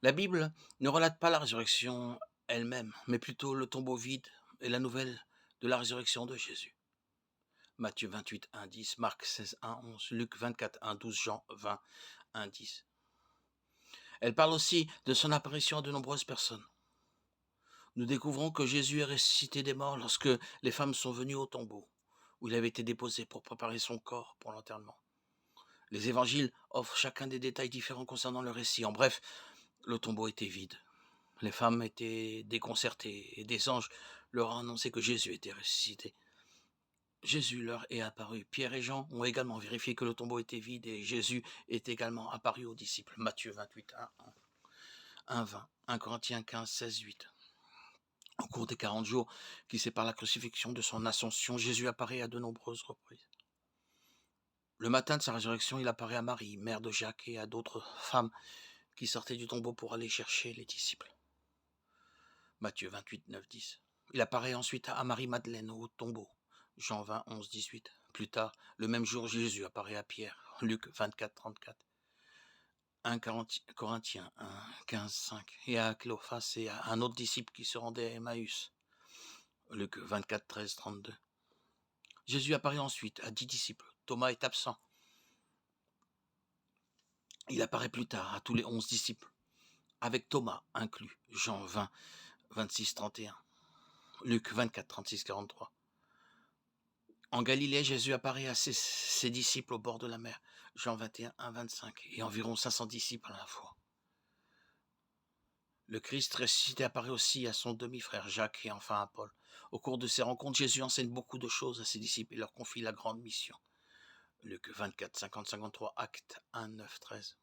La Bible ne relate pas la résurrection elle-même, mais plutôt le tombeau vide et la nouvelle de la résurrection de Jésus. Matthieu 28, 1, 10, Marc 16, 1, 11, Luc 24, 1, 12, Jean 20, 1, 10. Elle parle aussi de son apparition à de nombreuses personnes. Nous découvrons que Jésus est ressuscité des morts lorsque les femmes sont venues au tombeau, où il avait été déposé pour préparer son corps pour l'enterrement. Les évangiles offrent chacun des détails différents concernant le récit. En bref, le tombeau était vide. Les femmes étaient déconcertées et des anges leur ont annoncé que Jésus était ressuscité. Jésus leur est apparu. Pierre et Jean ont également vérifié que le tombeau était vide et Jésus est également apparu aux disciples. Matthieu 28, 1, 1, 20, 1 Corinthiens 15, 16, 8. Au cours des 40 jours qui séparent la crucifixion de son ascension, Jésus apparaît à de nombreuses reprises. Le matin de sa résurrection, il apparaît à Marie, mère de Jacques, et à d'autres femmes qui sortaient du tombeau pour aller chercher les disciples. Matthieu 28, 9, 10. Il apparaît ensuite à Marie-Madeleine au tombeau. Jean 20, 11, 18. Plus tard, le même jour, Jésus apparaît à Pierre. Luc 24, 34. 1 Corinthiens 1, 15, 5. Et à Cléophas et à un autre disciple qui se rendait à Emmaüs. Luc 24, 13, 32. Jésus apparaît ensuite à 10 disciples. Thomas est absent. Il apparaît plus tard à tous les 11 disciples, avec Thomas inclus. Jean 20, 26, 31. Luc 24, 36, 43. En Galilée, Jésus apparaît à ses disciples au bord de la mer. Jean 21, 1, 25. Et environ 500 disciples à la fois. Le Christ ressuscité apparaît aussi à son demi-frère Jacques et enfin à Paul. Au cours de ces rencontres, Jésus enseigne beaucoup de choses à ses disciples et leur confie la grande mission. Luc 24, 50, 53, Actes 1, 9, 13.